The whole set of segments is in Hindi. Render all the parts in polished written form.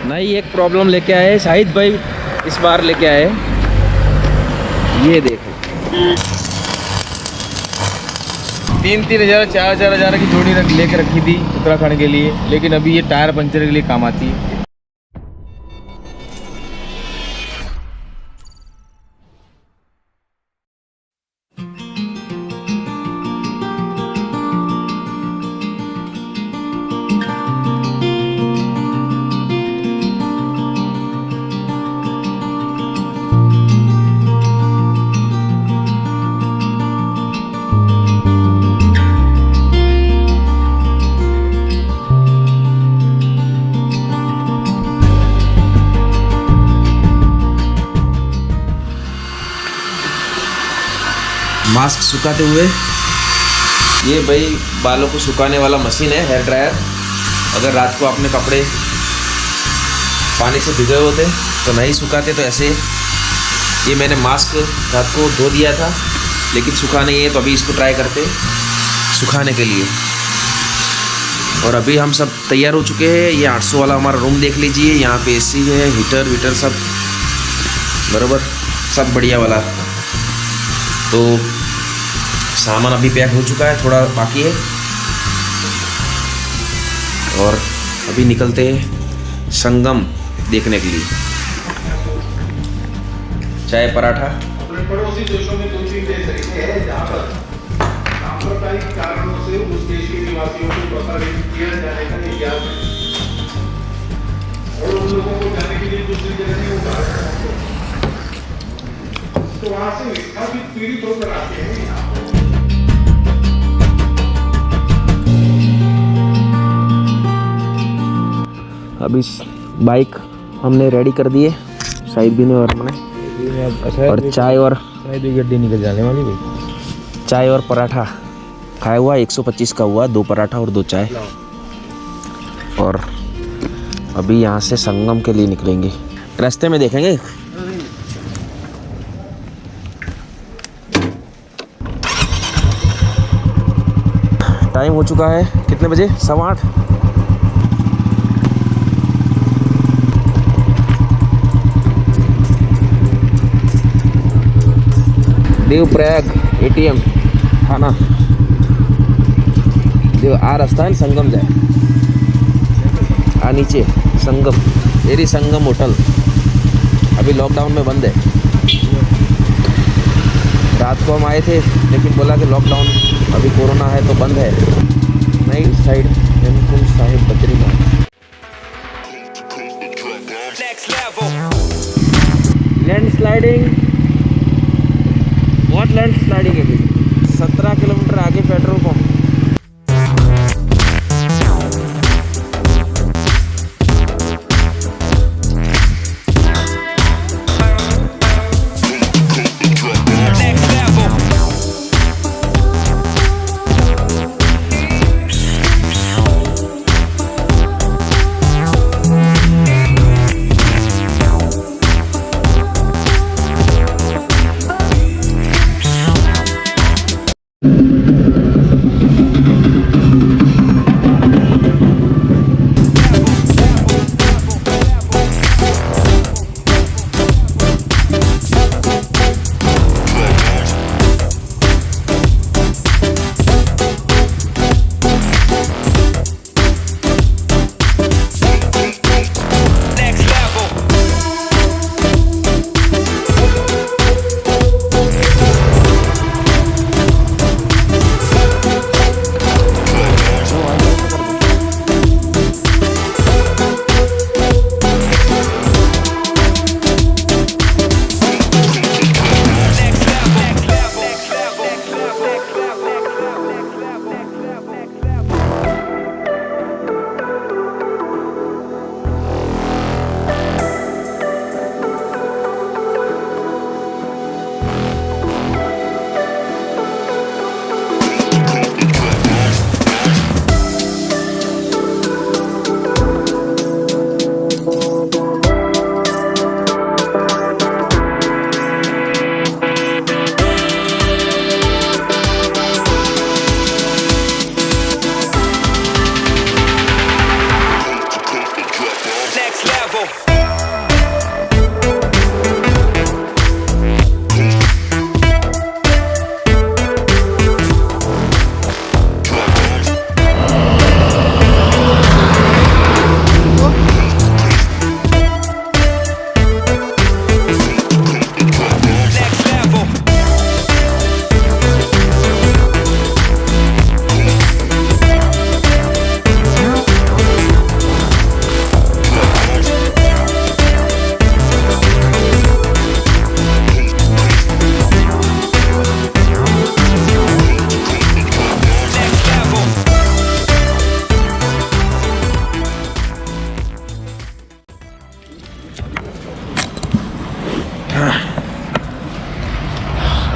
नई एक प्रॉब्लम लेके आए शाहिद भाई, इस बार लेके आए, ये देखो 3,000 4,000 की जोड़ी लेके रखी थी उत्तराखंड के लिए, लेकिन अभी ये टायर पंचर के लिए काम आती है। मास्क सुखाते हुए, ये भाई बालों को सुखाने वाला मशीन है, हेयर ड्रायर। अगर रात को आपने कपड़े पानी से भिगोए होते तो नहीं सुखाते तो ऐसे, ये मैंने मास्क रात को धो दिया था लेकिन सूखा नहीं है, तो अभी इसको ट्राई करते सुखाने के लिए। और अभी हम सब तैयार हो चुके हैं। ये 800 वाला हमारा रूम देख लीजिए, यहाँ पे एसी है, हीटर वीटर सब बराबर, सब बढ़िया वाला। तो सामान अभी पैक हो चुका है, थोड़ा बाकी है। और अभी निकलते हैं संगम देखने के लिए। चाय पराठा, पड़ोसी देशों में 2-3 देश ऐसे हैं जहाँ पर सांप्रदायिक कारणों से उस देश के निवासियों को प्रताड़ित किया जाने का इतिहास है, और उन लोगों को जाने के लिए दूसरी जगह नहीं होगा, तो वहाँ से विस्थापित पीड़ित होकर आते हैं यहाँ। अभी बाइक हमने रेडी कर दी है, शाहिद भी ने और हमने। और चाय और गड्डी निकल जाने वाली भाई। चाय और पराठा खाया हुआ, 125 का हुआ, 2 पराठा और 2 चाय। और अभी यहाँ से संगम के लिए निकलेंगे, रास्ते में देखेंगे। टाइम हो चुका है कितने बजे? 8:15। देवप्रयाग एटीएम थाना, जो आ रास्ता है संगम जाए, आ नीचे संगम, एरी संगम होटल अभी लॉकडाउन में बंद है। रात को हम आए थे लेकिन बोला कि लॉकडाउन अभी कोरोना है तो बंद है। नई side Hemkund Sahib Badrinath. Land sliding, बहुत लैंड स्लाइडिंग है भाई। 17 किलोमीटर आगे पेट्रोल पंप। Next level.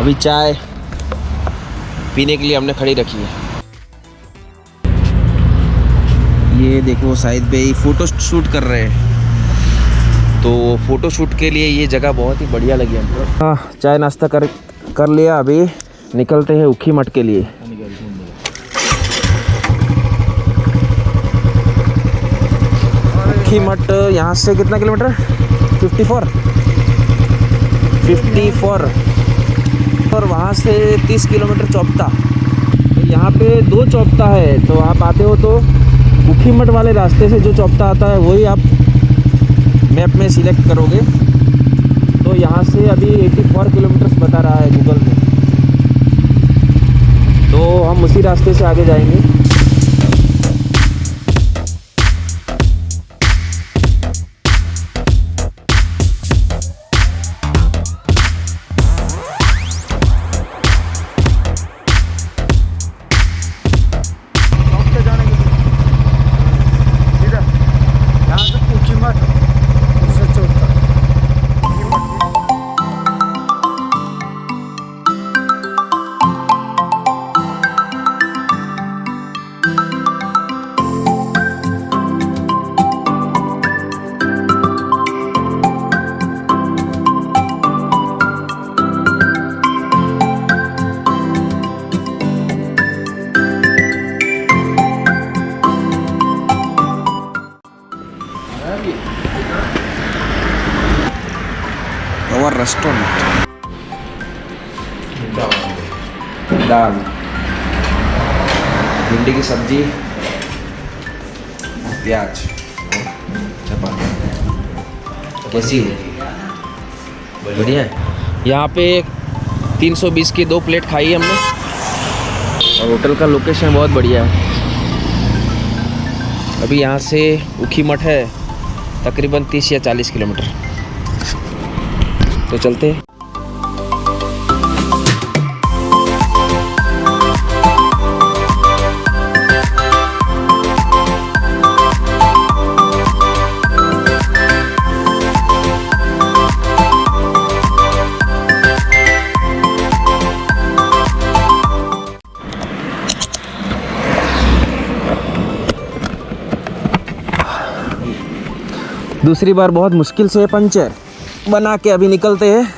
अभी चाय पीने के लिए हमने खड़ी रखी है। ये देखो शाहिद भाई फ़ोटो शूट कर रहे हैं, तो फ़ोटो शूट के लिए ये जगह बहुत ही बढ़िया लगी हमको। हाँ, चाय नाश्ता कर लिया। अभी निकलते हैं उखी मठ के लिए। उखी मठ यहाँ से कितना किलोमीटर? 54 और वहाँ से 30 किलोमीटर चौपता। तो यहाँ पे 2 चौपता है, तो आप आते हो तो उखी मठ वाले रास्ते से जो चौपता आता है वही आप मैप में सिलेक्ट करोगे। तो यहाँ से अभी 84 किलोमीटर्स बता रहा है गूगल में, तो हम उसी रास्ते से आगे जाएंगे। और रेस्टोरेंट दाल, भिंडी की सब्जी, प्याज, चपाती। कैसी है? बढ़िया है। यहाँ पे 320 की 2 प्लेट खाई हमने, और होटल का लोकेशन बहुत बढ़िया है। अभी यहाँ से उखी मठ है तकरीबन 30 या 40 किलोमीटर, तो चलते हैं। दूसरी बार बहुत मुश्किल से पंचर बना के अभी निकलते हैं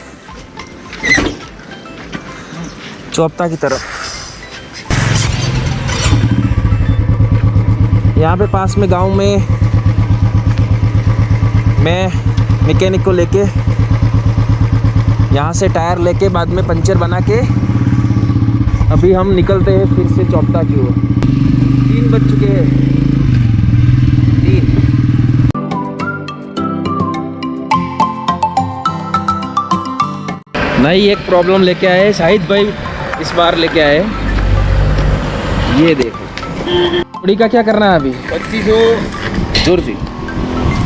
चौपता की तरफ। यहाँ पे पास में गांव में मैं मैकेनिक को लेके यहाँ से टायर लेके बाद में पंचर बना के अभी हम निकलते हैं फिर से चौपता की ओर। 3 बज चुके हैं। 3 नई एक प्रॉब्लम लेके आए शाहिद भाई, इस बार लेके आए। ये देखो जोड़ी का क्या करना है अभी? 2500 जोर जी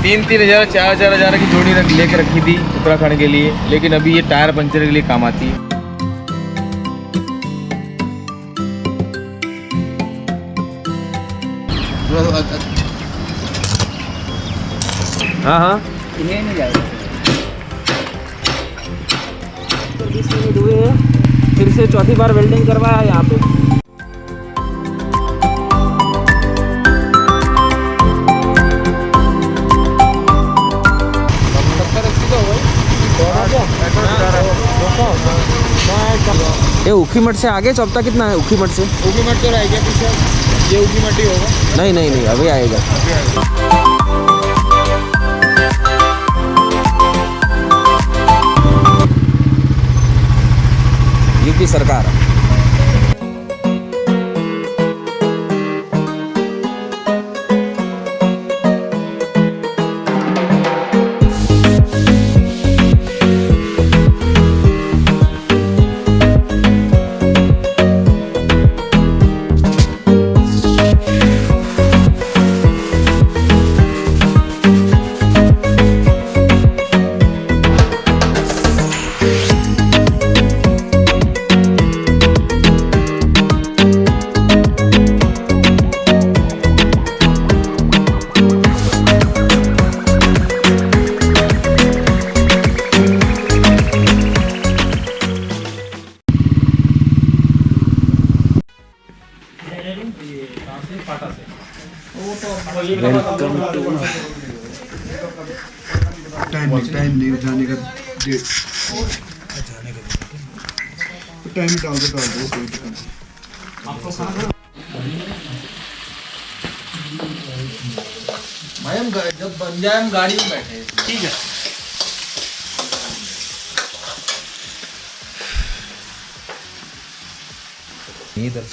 3,000 4,000 की जोड़ी लेके रखी थी उत्तराखंड के लिए, लेकिन अभी ये टायर पंचर के लिए काम आती है। हाँ हाँ ये नहीं जाएगा। तो 20 मिनट हुए हैं, फिर से चौथी बार वेल्डिंग करवाया है यहाँ पे। ये उखी मठ से आगे चौपता कितना है? उखी मठ से उखी मठ तो रह गया पीछे, ये उखी मठ ही होगा। नहीं नहीं नहीं, अभी आएगा। की सरकार। टाइम नहीं जाने का डेट टाइम डाल दो कोई दिक्कत नहीं। भाई हम जब बन जाए हम गाड़ी में बैठे। ठीक है। इधर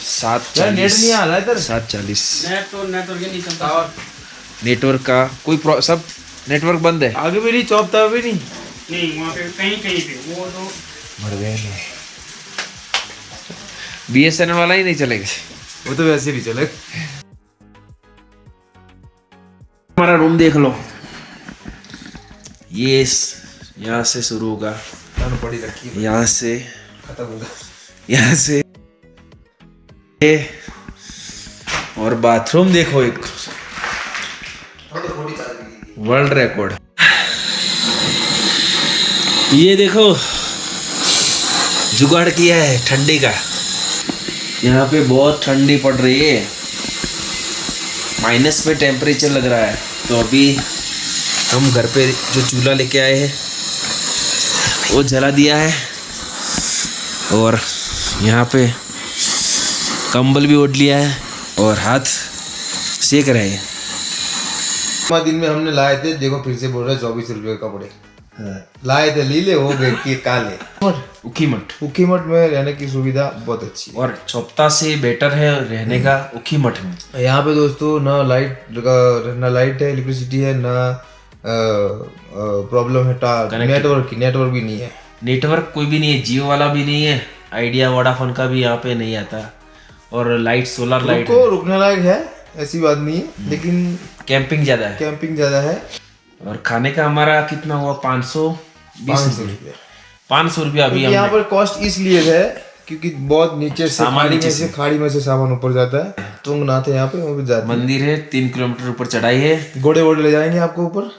7:40 नेट नहीं आ रहा है इधर। 7:40 नेटवर्क नहीं चलता। नेटवर्क का कोई सब नेटवर्क बंद है। आगे भी नहीं, चौपता भी नहीं। नहीं वहाँ पे कहीं कहीं पे वो तो मर गए ना। BSNL वाला ही नहीं चलेगा। वो तो वैसे भी चले। हमारा रूम देख लो, ये यहाँ से शुरू होगा, पड़ी रखी यहाँ से खत्म होगा, यहाँ से ये, और बाथरूम देखो एक वर्ल्ड रिकॉर्ड। ये देखो जुगाड़ किया है ठंडी का। यहाँ पे बहुत ठंडी पड़ रही है, माइनस में टेम्परेचर लग रहा है। तो अभी हम घर पे जो चूल्हा लेके आए हैं वो जला दिया है, और यहाँ पे कंबल भी ओढ़ लिया है और हाथ सेक रहे हैं। दिन में हमने लाए थे, देखो फिर से बोल रहे 24 रुपये का कपड़े लाए थे, लीले हो गए कि काले। उखीमठ में रहने की सुविधा बहुत अच्छी है, और चोपता से बेटर है रहने का उखीमठ में। यहाँ पे दोस्तों ना लाइट है, इलेक्ट्रिसिटी है, ना प्रॉब्लम है नेटवर्क की। नेटवर्क भी नहीं है, नेटवर्क कोई भी नहीं है, जियो वाला भी नहीं है, आइडिया वोडाफोन का भी यहाँ पे नहीं आता। और लाइट सोलर लाइट को रुकने लायक है, ऐसी बात नहीं है, लेकिन कैंपिंग ज्यादा है। कैंपिंग ज्यादा है। और खाने का हमारा कितना हुआ, 520 रुपये। 500 रुपया अभी यहाँ पर कॉस्ट इसलिए है क्योंकि बहुत नीचे से खाड़ी में से सामान ऊपर जाता है। तुंगनाथ है यहाँ पे, वो भी जाता है। मंदिर है, 3 किलोमीटर ऊपर चढ़ाई है। घोड़े वोड़े ले जाएंगे आपको ऊपर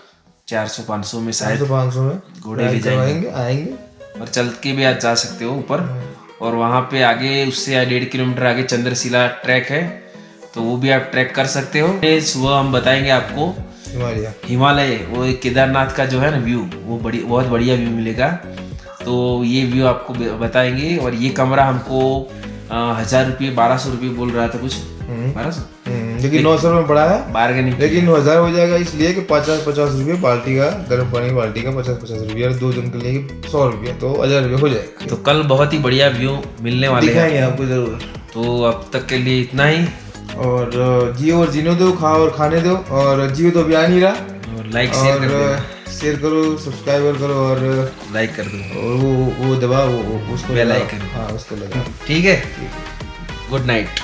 400-500 में शायद 500 में घोड़े ले जाएंगे, आएंगे। और चल के भी आज जा सकते हो ऊपर। और वहाँ पे आगे उससे 1.5 किलोमीटर आगे चंद्रशिला ट्रैक है, तो वो भी आप ट्रैक कर सकते हो। सुबह हम बताएंगे आपको हिमालय, वो एक केदारनाथ का जो है ना व्यू, वो बहुत बढ़िया व्यू मिलेगा। तो ये व्यू आपको बताएंगे। और ये कमरा हमको 1000 रुपये 1200 रुपये बोल रहा था कुछ, 1200 लेकिन 900 में पड़ा है बार्गेनिंग, लेकिन 1000 हो जाएगा इसलिए कि 50-50 रुपये बाल्टी का, गर्म पानी की बाल्टी का 50-50 रुपये, और 2 जन के लिए 100 रुपये, तो 1000 रुपये हो जाएगा। तो कल बहुत ही बढ़िया व्यू मिलने वाले दिखाएंगे आपको जरूर। तो अब तक के लिए इतना ही। और जियो और जीने दो, खाओ और खाने दो। और जियो तो अभी आ नहीं रहा, और लाइक शेयर करो, सब्सक्राइबर करो और लाइक कर दो, और वो दबा, वो उसको बेल आइकन, हाँ उसको लगा। ठीक है। Good night.